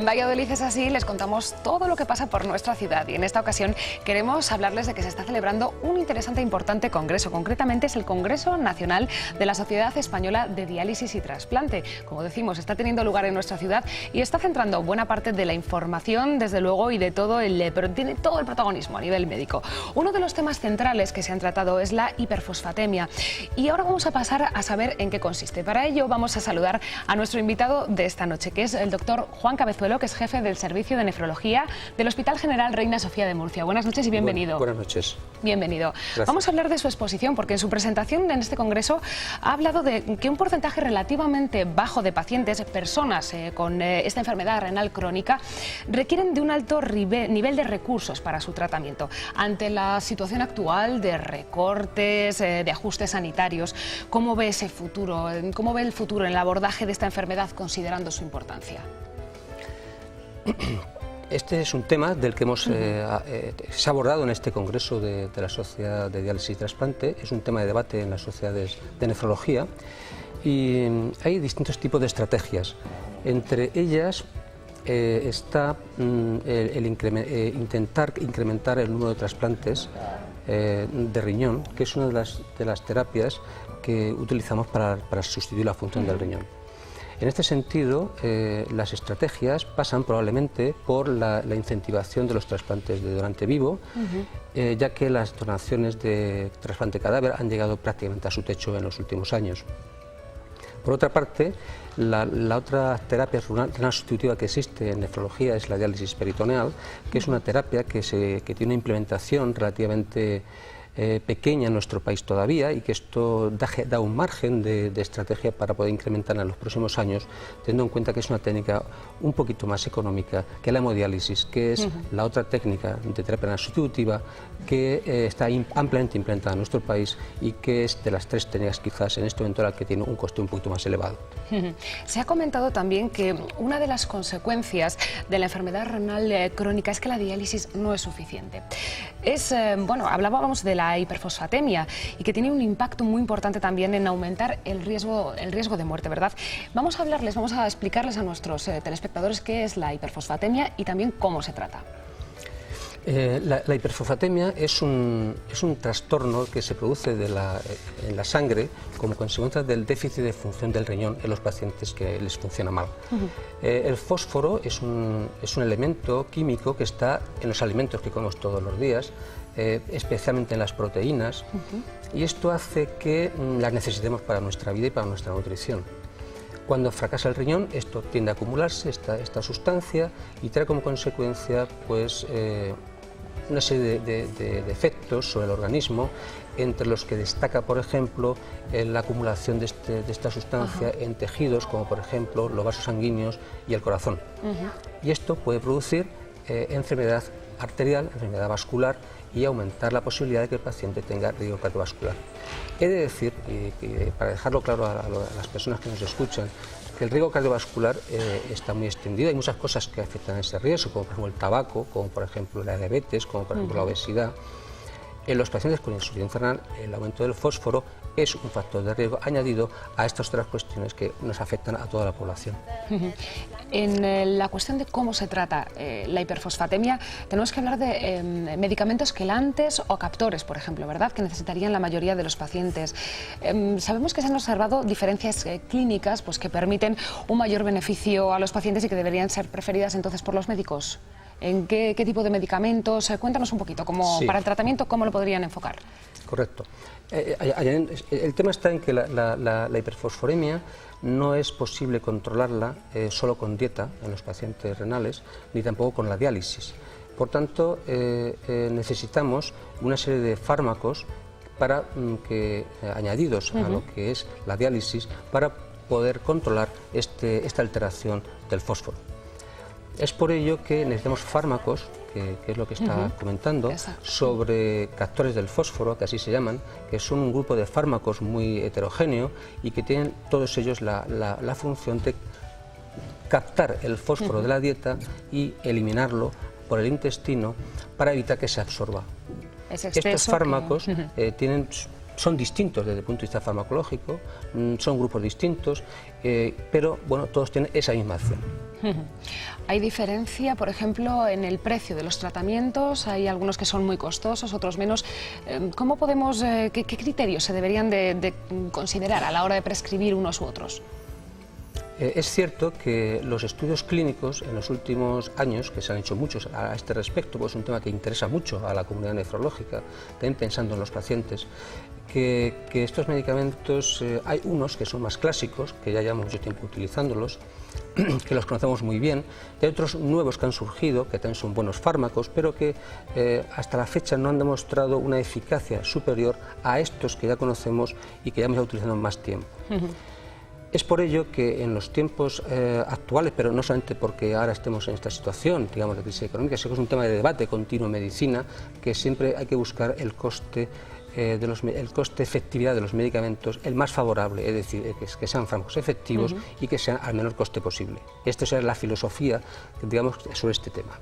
En Valladolid es así, les contamos todo lo que pasa por nuestra ciudad y en esta ocasión queremos hablarles de que se está celebrando un interesante e importante congreso. Concretamente es el Congreso Nacional de la Sociedad Española de Diálisis y Trasplante. Como decimos, está teniendo lugar en nuestra ciudad y está centrando buena parte de la información, desde luego, y de todo pero tiene todo el protagonismo a nivel médico. Uno de los temas centrales que se han tratado es la hiperfosfatemia y ahora vamos a pasar a saber en qué consiste. Para ello vamos a saludar a nuestro invitado de esta noche, que es el doctor Juan Cabezuelo, que es jefe del Servicio de Nefrología del Hospital General Reina Sofía de Murcia. Buenas noches y bienvenido. Buenas noches. Bienvenido. Gracias. Vamos a hablar de su exposición, porque en su presentación en este congreso ha hablado de que un porcentaje relativamente bajo de pacientes, personas con esta enfermedad renal crónica, requieren de un alto nivel de recursos para su tratamiento. Ante la situación actual de recortes, de ajustes sanitarios, ¿cómo ve ese futuro? ¿Cómo ve el futuro en el abordaje de esta enfermedad, considerando su importancia? Este es un tema del que se ha abordado en este congreso de la Sociedad de Diálisis y Trasplante. Es un tema de debate en las sociedades de nefrología y hay distintos tipos de estrategias. Entre ellas está intentar incrementar el número de trasplantes de riñón, que es una de las terapias que utilizamos para sustituir la función del riñón. En este sentido, las estrategias pasan probablemente por la incentivación de los trasplantes de donante vivo, ya que las donaciones de trasplante cadáver han llegado prácticamente a su techo en los últimos años. Por otra parte, la otra terapia renal sustitutiva que existe en nefrología es la diálisis peritoneal, que es una terapia que tiene una implementación relativamente pequeña en nuestro país todavía, y que esto da un margen de estrategia para poder incrementarla en los próximos años, teniendo en cuenta que es una técnica un poquito más económica que la hemodiálisis, que es la otra técnica de terapia renal sustitutiva que está ampliamente implementada en nuestro país y que es de las tres técnicas quizás en este momento la que tiene un coste un poquito más elevado. Se ha comentado también que una de las consecuencias de la enfermedad renal crónica es que la diálisis no es suficiente. Bueno, hablábamos de la hiperfosfatemia y que tiene un impacto muy importante también en aumentar el riesgo de muerte, ¿verdad? Vamos a explicarles a nuestros telespectadores qué es la hiperfosfatemia y también cómo se trata. La hiperfosfatemia es un trastorno que se produce en la sangre como consecuencia del déficit de función del riñón en los pacientes que les funciona mal. El fósforo es un elemento químico que está en los alimentos que comemos todos los días, especialmente en las proteínas, y esto hace que las necesitemos para nuestra vida y para nuestra nutrición. Cuando fracasa el riñón, esto tiende a acumularse, esta sustancia, y trae como consecuencia pues, una serie de efectos sobre el organismo, entre los que destaca, por ejemplo, la acumulación de esta sustancia en tejidos, como por ejemplo los vasos sanguíneos y el corazón. Y esto puede producir enfermedad arterial, enfermedad vascular, y aumentar la posibilidad de que el paciente tenga riesgo cardiovascular. He de decir, para dejarlo claro a las personas que nos escuchan, que el riesgo cardiovascular está muy extendido. Hay muchas cosas que afectan a ese riesgo, como por ejemplo el tabaco, como por ejemplo la diabetes, como por ejemplo la obesidad. En los pacientes con insuficiencia renal, el aumento del fósforo es un factor de riesgo añadido a estas otras cuestiones que nos afectan a toda la población. En la cuestión de cómo se trata la hiperfosfatemia, tenemos que hablar de medicamentos quelantes o captores, por ejemplo, ¿verdad?, que necesitarían la mayoría de los pacientes. Sabemos que se han observado diferencias clínicas pues, que permiten un mayor beneficio a los pacientes y que deberían ser preferidas entonces por los médicos. ¿En qué tipo de medicamentos? Cuéntanos un poquito, Sí. Para el tratamiento, ¿cómo lo podrían enfocar? Correcto. El tema está en que la hiperfosforemia no es posible controlarla solo con dieta en los pacientes renales, ni tampoco con la diálisis. Por tanto, necesitamos una serie de fármacos añadidos a lo que es la diálisis para poder controlar esta alteración del fósforo. Es por ello que necesitamos fármacos, que es lo que está comentando, sobre captores del fósforo, que así se llaman, que son un grupo de fármacos muy heterogéneo y que tienen todos ellos la función de captar el fósforo de la dieta y eliminarlo por el intestino para evitar que se absorba. Estos fármacos son distintos desde el punto de vista farmacológico, son grupos distintos, pero bueno, todos tienen esa misma acción. ¿Hay diferencia, por ejemplo, en el precio de los tratamientos? Hay algunos que son muy costosos, otros menos. ¿Cómo podemos, qué criterios se deberían de considerar a la hora de prescribir unos u otros? Es cierto que los estudios clínicos en los últimos años, que se han hecho muchos a este respecto, pues es un tema que interesa mucho a la comunidad nefrológica, también pensando en los pacientes, que estos medicamentos, hay unos que son más clásicos, que ya llevamos mucho tiempo utilizándolos, que los conocemos muy bien, y hay otros nuevos que han surgido, que también son buenos fármacos, pero que hasta la fecha no han demostrado una eficacia superior a estos que ya conocemos y que ya hemos estado utilizando más tiempo. Es por ello que en los tiempos actuales, pero no solamente porque ahora estemos en esta situación, digamos, de crisis económica, sino que es un tema de debate continuo en medicina, que siempre hay que buscar el coste efectividad de los medicamentos el más favorable, es decir, que sean fármacos efectivos y que sean al menor coste posible. Esta es la filosofía, digamos, sobre este tema.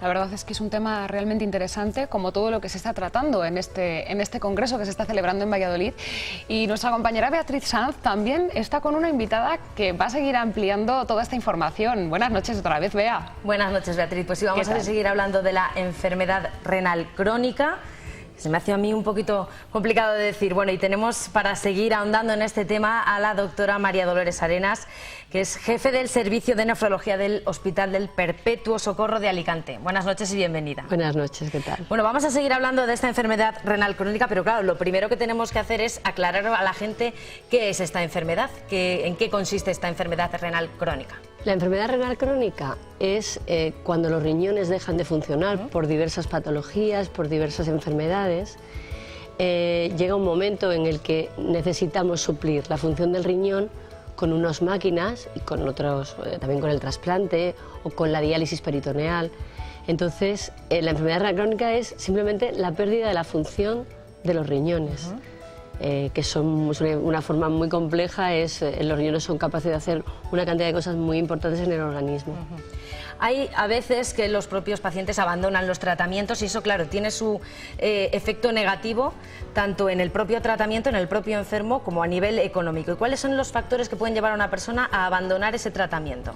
La verdad es que es un tema realmente interesante, como todo lo que se está tratando en este congreso que se está celebrando en Valladolid. Y nuestra compañera Beatriz Sanz también está con una invitada que va a seguir ampliando toda esta información. Buenas noches otra vez, Bea. Buenas noches, Beatriz. Pues sí, vamos a seguir hablando de la enfermedad renal crónica. Se me hace a mí un poquito complicado de decir. Bueno, y tenemos para seguir ahondando en este tema a la doctora María Dolores Arenas, que es jefe del Servicio de Nefrología del Hospital del Perpetuo Socorro de Alicante. Buenas noches y bienvenida. Buenas noches, ¿qué tal? Bueno, vamos a seguir hablando de esta enfermedad renal crónica, pero claro, lo primero que tenemos que hacer es aclarar a la gente qué es esta enfermedad, en qué consiste esta enfermedad renal crónica. La enfermedad renal crónica es cuando los riñones dejan de funcionar por diversas patologías, por diversas enfermedades. Llega un momento en el que necesitamos suplir la función del riñón con unas máquinas y con otros, también con el trasplante o con la diálisis peritoneal. Entonces, la enfermedad renal crónica es simplemente la pérdida de la función de los riñones. Que son una forma muy compleja, los riñones son capaces de hacer una cantidad de cosas muy importantes en el organismo. Hay a veces que los propios pacientes abandonan los tratamientos y eso, claro, tiene su efecto negativo tanto en el propio tratamiento, en el propio enfermo, como a nivel económico. ¿Y cuáles son los factores que pueden llevar a una persona a abandonar ese tratamiento?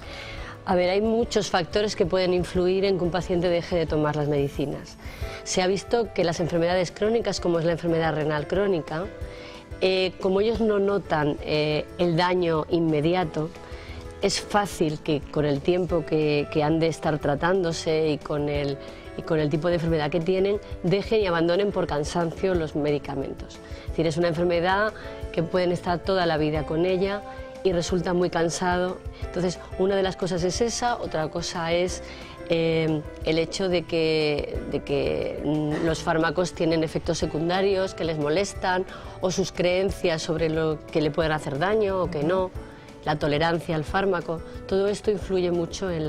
A ver, hay muchos factores que pueden influir en que un paciente deje de tomar las medicinas. Se ha visto que las enfermedades crónicas, como es la enfermedad renal crónica, como ellos no notan el daño inmediato, es fácil que con el tiempo que han de estar tratándose y con el tipo de enfermedad que tienen, dejen y abandonen por cansancio los medicamentos. Es decir, es una enfermedad que pueden estar toda la vida con ella y resulta muy cansado. Entonces, una de las cosas es esa, otra cosa es el hecho de que los fármacos tienen efectos secundarios que les molestan, o sus creencias sobre lo que le pueden hacer daño o que no, la tolerancia al fármaco. Todo esto influye mucho en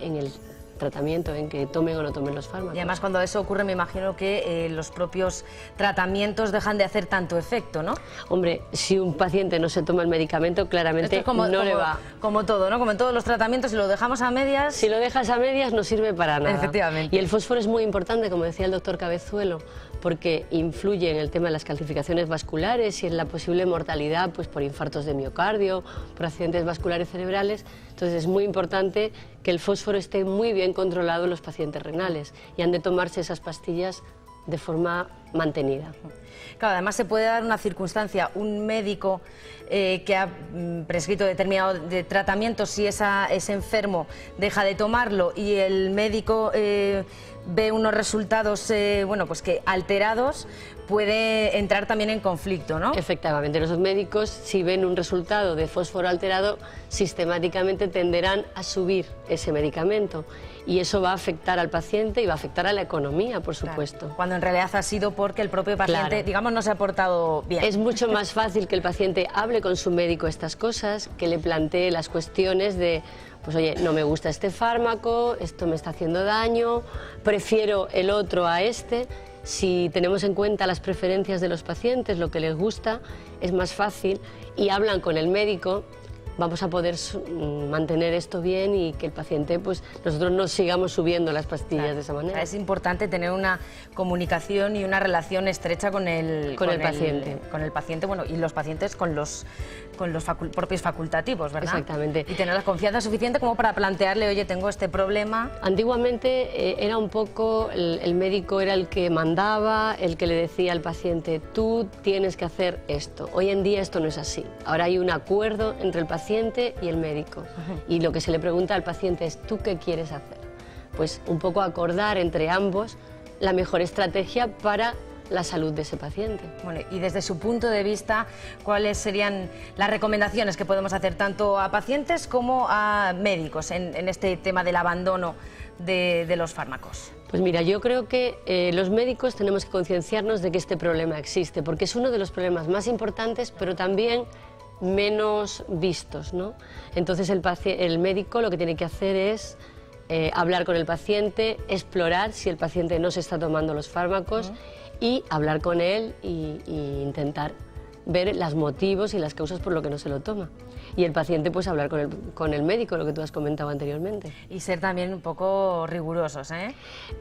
el tratamiento, en que tomen o no tomen los fármacos. Y además, cuando eso ocurre, me imagino que los propios tratamientos dejan de hacer tanto efecto, ¿no? Hombre, si un paciente no se toma el medicamento, claramente no le va. Como todo, ¿no? Como en todos los tratamientos, si lo dejamos a medias... Si lo dejas a medias no sirve para nada. Efectivamente. Y el fósforo es muy importante, como decía el doctor Cabezuelo, porque influye en el tema de las calcificaciones vasculares y en la posible mortalidad pues, por infartos de miocardio, por accidentes vasculares cerebrales. Entonces es muy importante que el fósforo esté muy bien controlado en los pacientes renales y han de tomarse esas pastillas de forma mantenida. Claro, además se puede dar una circunstancia, un médico que ha prescrito determinado tratamiento, si ese enfermo deja de tomarlo y el médico ve unos resultados bueno, pues que alterados, puede entrar también en conflicto, ¿no? Efectivamente, los médicos, si ven un resultado de fósforo alterado, sistemáticamente tenderán a subir ese medicamento y eso va a afectar al paciente y va a afectar a la economía, por supuesto. Claro, cuando en realidad ha sido porque el propio paciente, claro, digamos, no se ha portado bien. Es mucho más fácil que el paciente hable con su médico estas cosas, que le plantee las cuestiones de, pues oye, no me gusta este fármaco, esto me está haciendo daño, prefiero el otro a este. Si tenemos en cuenta las preferencias de los pacientes, lo que les gusta, es más fácil y hablan con el médico, vamos a poder mantener esto bien y que el paciente, pues nosotros no sigamos subiendo las pastillas de esa manera. Es importante tener una comunicación y una relación estrecha con el paciente, bueno, y los pacientes con los propios facultativos, ¿verdad? Exactamente. Y tener la confianza suficiente como para plantearle, oye, tengo este problema. Antiguamente era un poco, el médico era el que mandaba, el que le decía al paciente, tú tienes que hacer esto. Hoy en día esto no es así. Ahora hay un acuerdo entre el paciente y el médico. Y lo que se le pregunta al paciente es, ¿tú qué quieres hacer? Pues un poco acordar entre ambos la mejor estrategia para la salud de ese paciente. Bueno, y desde su punto de vista, ¿cuáles serían las recomendaciones que podemos hacer tanto a pacientes como a médicos en este tema del abandono de los fármacos? Pues mira, yo creo que los médicos tenemos que concienciarnos de que este problema existe, porque es uno de los problemas más importantes, pero también menos vistos, ¿no? Entonces el médico lo que tiene que hacer es hablar con el paciente, explorar si el paciente no se está tomando los fármacos y hablar con él y intentar ver los motivos y las causas por lo que no se lo toma. Y el paciente, pues hablar con el médico, lo que tú has comentado anteriormente. Y ser también un poco rigurosos, ¿eh?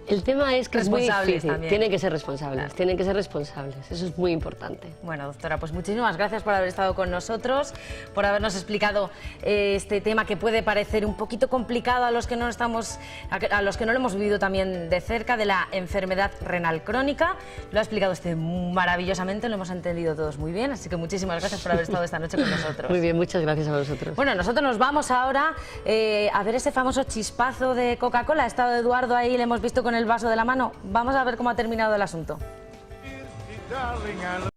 El tema es que es muy difícil, también. Tienen que ser responsables, tienen que ser responsables, eso es muy importante. Bueno, doctora, pues muchísimas gracias por haber estado con nosotros, por habernos explicado este tema que puede parecer un poquito complicado a los que no lo hemos vivido también de cerca, de la enfermedad renal crónica. Lo ha explicado usted maravillosamente, lo hemos entendido todos muy bien, así que muchísimas gracias por haber estado esta noche con nosotros. Muy bien, muchas gracias a vosotros. Bueno, nosotros nos vamos ahora a ver ese famoso chispazo de Coca-Cola. Ha estado Eduardo ahí, le hemos visto con el vaso de la mano. Vamos a ver cómo ha terminado el asunto.